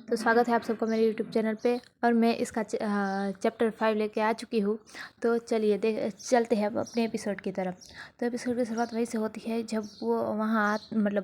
तो स्वागत है आप सबको मेरे यूट्यूब चैनल पे और मैं इसका चैप्टर 5 लेके आ चुकी हूँ। तो चलिए चलते हैं अब अपने एपिसोड की तरफ। तो एपिसोड की शुरुआत वहीं से होती है जब वो वहाँ मतलब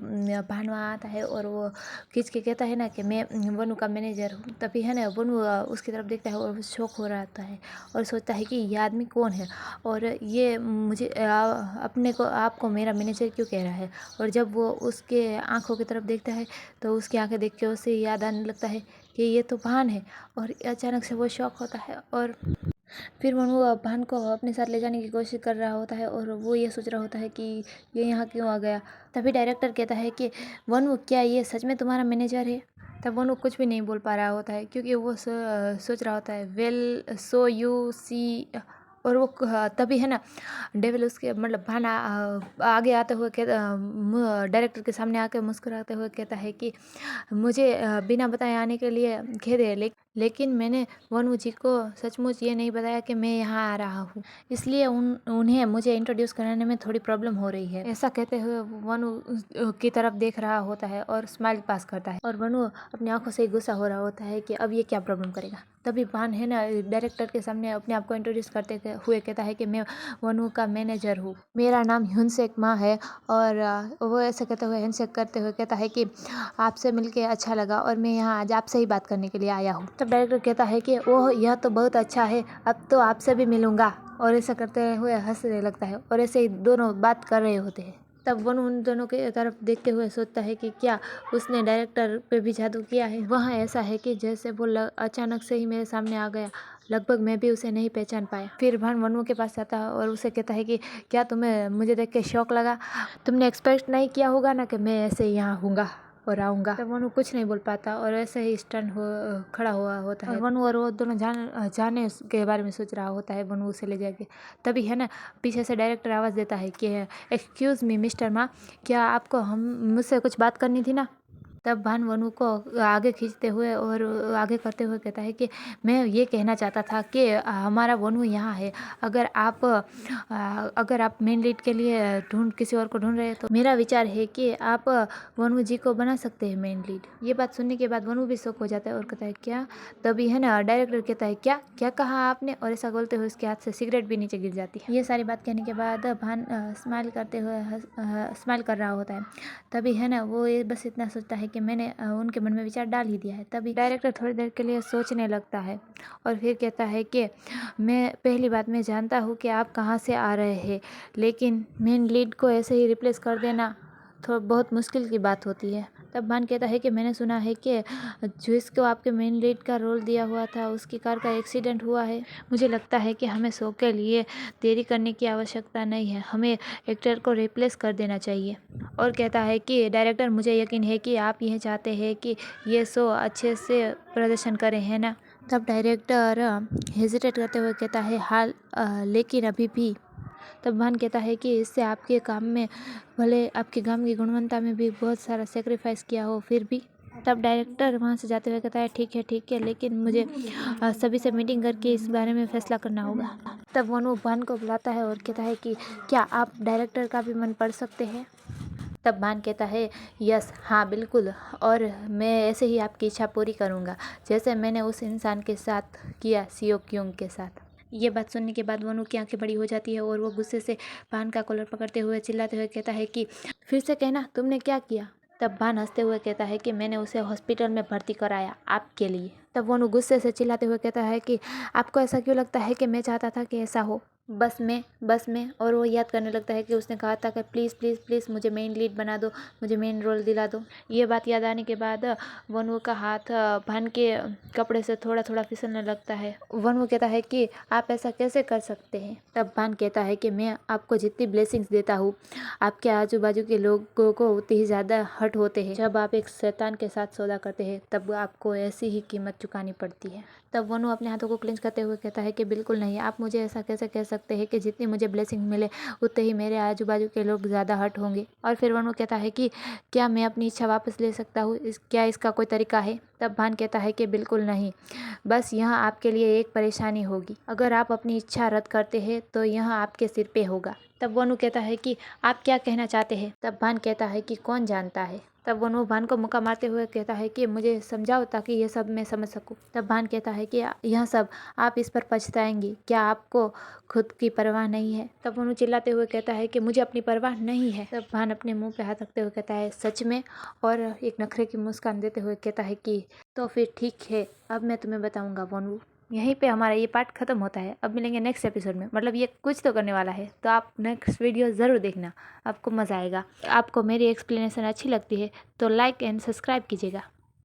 भान वहाँ आता है और वो खींच के कहता है ना कि मैं वनु का मैनेजर हूँ। तभी है ना वनु उसकी तरफ देखता है और शौक हो रहा होता है और सोचता है कि ये आदमी कौन है और ये मुझे अपने को आपको मेरा मैनेजर क्यों कह रहा है। और जब वो उसके आँखों की तरफ देखता है तो उसकी आंखें देख के उसे याद आने लगता है कि ये तो भान है और अचानक से वो शॉक होता है और फिर वनु भान को अपने साथ ले जाने की कोशिश कर रहा होता है और वो ये सोच रहा होता है कि ये यहाँ क्यों आ गया। तभी डायरेक्टर कहता है कि वनु क्या ये सच में तुम्हारा मैनेजर है। तब वनु कुछ भी नहीं बोल पा रहा होता है क्योंकि वो सोच रहा होता है वेल सो यू सी। और वो तभी है ना डेविल उसके मतलब भान आगे आते हुए डायरेक्टर के सामने आकर मुस्कुराते हुए कहता है कि मुझे बिना बताए आने के लिए खेद है लेकिन मैंने वनु जी को सचमुच ये नहीं बताया कि मैं यहाँ आ रहा हूँ, इसलिए उन्हें मुझे इंट्रोड्यूस कराने में थोड़ी प्रॉब्लम हो रही है। ऐसा कहते हुए वनु की तरफ देख रहा होता है और स्माइल पास करता है और वनु अपनी आंखों से गुस्सा हो रहा होता है कि अब ये क्या प्रॉब्लम करेगा। तभी भान है ना डायरेक्टर के सामने अपने आप को इंट्रोड्यूस करते हुए कहता है कि मैं वनु का मैनेजर हूँ, मेरा नाम ह्यूनसेक मा है। और वो ऐसे कहते हुए हैंडशेक करते हुए कहता है कि आपसे मिलके अच्छा लगा और मैं यहाँ आज आपसे ही बात करने के लिए आया हूँ। तब डायरेक्टर कहता है कि ओह यह तो बहुत अच्छा है, अब तो आपसे भी मिलूंगा। और ऐसा करते हुए हंसने लगता है और ऐसे ही दोनों बात कर रहे होते हैं। तब वनु उन दोनों के तरफ देखते हुए सोचता है कि क्या उसने डायरेक्टर पे भी जादू किया है। वहाँ ऐसा है कि जैसे वो अचानक से ही मेरे सामने आ गया, लगभग मैं भी उसे नहीं पहचान पाया। फिर भान वनु के पास जाता है और उसे कहता है कि क्या तुम्हें मुझे देख के शौक लगा, तुमने एक्सपेक्ट नहीं किया होगा ना कि मैं ऐसे यहाँ हूँगा और आऊँगा। तब वनु कुछ नहीं बोल पाता और ऐसे ही स्टन खड़ा हुआ होता है। वनु और वो दोनों जाने के बारे में सोच रहा होता है। वनु उसे ले जाके तभी है ना पीछे से डायरेक्टर आवाज़ देता है कि एक्सक्यूज़ मी मिस्टर मा, क्या आपको हम मुझसे कुछ बात करनी थी ना। तब भान वनु को आगे खींचते हुए और आगे करते हुए कहता है कि मैं ये कहना चाहता था कि हमारा वनु यहाँ है, अगर आप मेन लीड के लिए किसी और को ढूंढ रहे हैं तो मेरा विचार है कि आप वनु जी को बना सकते हैं मेन लीड। ये बात सुनने के बाद वनु भी शॉक हो जाता है और कहता है क्या। तभी है ना डायरेक्टर कहता है क्या क्या कहा आपने, और ऐसा बोलते हुए उसके हाथ से सिगरेट भी नीचे गिर जाती है। ये सारी बात कहने के बाद भान स्माइल करते हुए स्माइल कर रहा होता है। तभी है ना वो बस इतना सोचता है कि मैंने उनके मन में विचार डाल ही दिया है। तभी डायरेक्टर थोड़ी देर के लिए सोचने लगता है और फिर कहता है कि मैं पहली बात मैं जानता हूँ कि आप कहाँ से आ रहे हैं, लेकिन मेन लीड को ऐसे ही रिप्लेस कर देना तो बहुत मुश्किल की बात होती है। तब भान कहता है कि मैंने सुना है कि जिसको आपके मेन लीड का रोल दिया हुआ था उसकी कार का एक्सीडेंट हुआ है। मुझे लगता है कि हमें शो के लिए देरी करने की आवश्यकता नहीं है, हमें एक्टर को रिप्लेस कर देना चाहिए। और कहता है कि डायरेक्टर मुझे यकीन है कि आप यह चाहते हैं कि ये शो अच्छे से प्रदर्शन करें, है ना। तब डायरेक्टर हेजिटेट करते हुए कहता है हाल लेकिन अभी भी। तब भान कहता है कि इससे आपके काम में भले आपके काम की गुणवत्ता में भी बहुत सारा सेक्रीफाइस किया हो फिर भी। तब डायरेक्टर वहाँ से जाते हुए कहता है ठीक है लेकिन मुझे सभी से मीटिंग करके इस बारे में फैसला करना होगा। तब वनु भान को बुलाता है और कहता है कि क्या आप डायरेक्टर का भी मन पढ़ सकते हैं। तब भान कहता है यस हाँ बिल्कुल, और मैं ऐसे ही आपकी इच्छा पूरी करूँगा जैसे मैंने उस इंसान के साथ किया, सियो क्योंग के साथ। ये बात सुनने के बाद वनु की आंखें बड़ी हो जाती है और वो गुस्से से भान का कॉलर पकड़ते हुए चिल्लाते हुए कहता है कि फिर से कहना तुमने क्या किया। तब भान हंसते हुए कहता है कि मैंने उसे हॉस्पिटल में भर्ती कराया आपके लिए। तब वनु गुस्से से चिल्लाते हुए कहता है कि आपको ऐसा क्यों लगता है कि मैं चाहता था कि ऐसा हो, बस में। और वो याद करने लगता है कि उसने कहा था कि प्लीज़ प्लीज़ प्लीज़ मुझे मेन लीड बना दो, मुझे मेन रोल दिला दो। ये बात याद आने के बाद वनु का हाथ भान के कपड़े से थोड़ा थोड़ा फिसलने लगता है। वनु कहता है कि आप ऐसा कैसे कर सकते हैं। तब भान कहता है कि मैं आपको जितनी ब्लेसिंग्स देता हूँ आपके आजू बाजू के लोगों को उतनी ही ज़्यादा हर्ट होते हैं। जब आप एक शैतान के साथ सौदा करते हैं तब आपको ऐसी ही कीमत चुकानी पड़ती है। तब वनु अपने हाथों को क्लेंच करते हुए कहता है कि बिल्कुल नहीं, आप मुझे ऐसा कैसे कह सकते हैं कि जितनी मुझे ब्लेसिंग मिले उतने ही मेरे आजू बाजू के लोग ज़्यादा हर्ट होंगे। और फिर वनु कहता है कि क्या मैं अपनी इच्छा वापस ले सकता हूँ, क्या इसका कोई तरीका है। तब भान कहता है कि बिल्कुल नहीं, बस यहाँ आपके लिए एक परेशानी होगी, अगर आप अपनी इच्छा रद्द करते हैं तो यह आपके सिर पे होगा। तब वनु कहता है कि आप क्या कहना चाहते हैं। तब भान कहता है कि कौन जानता है, तब वनु भान को मुक्का मारते हुए कहता है कि मुझे समझाओ ताकि ये सब मैं समझ सकूं। तब भान कहता है कि यह सब आप इस पर पछताएंगी, क्या आपको खुद की परवाह नहीं है। तब वनु चिल्लाते हुए कहता है कि मुझे अपनी परवाह नहीं है। तब भान अपने मुंह पे हाथ रखते हुए कहता है सच में, और एक नखरे की मुस्कान देते हुए कहता है कि तो फिर ठीक है, अब मैं तुम्हें बताऊंगा वनु। यहीं पे हमारा ये पार्ट खत्म होता है। अब मिलेंगे नेक्स्ट एपिसोड में, मतलब ये कुछ तो करने वाला है, तो आप नेक्स्ट वीडियो ज़रूर देखना, आपको मज़ा आएगा। आपको मेरी एक्सप्लेनेशन अच्छी लगती है तो लाइक एंड सब्सक्राइब कीजिएगा।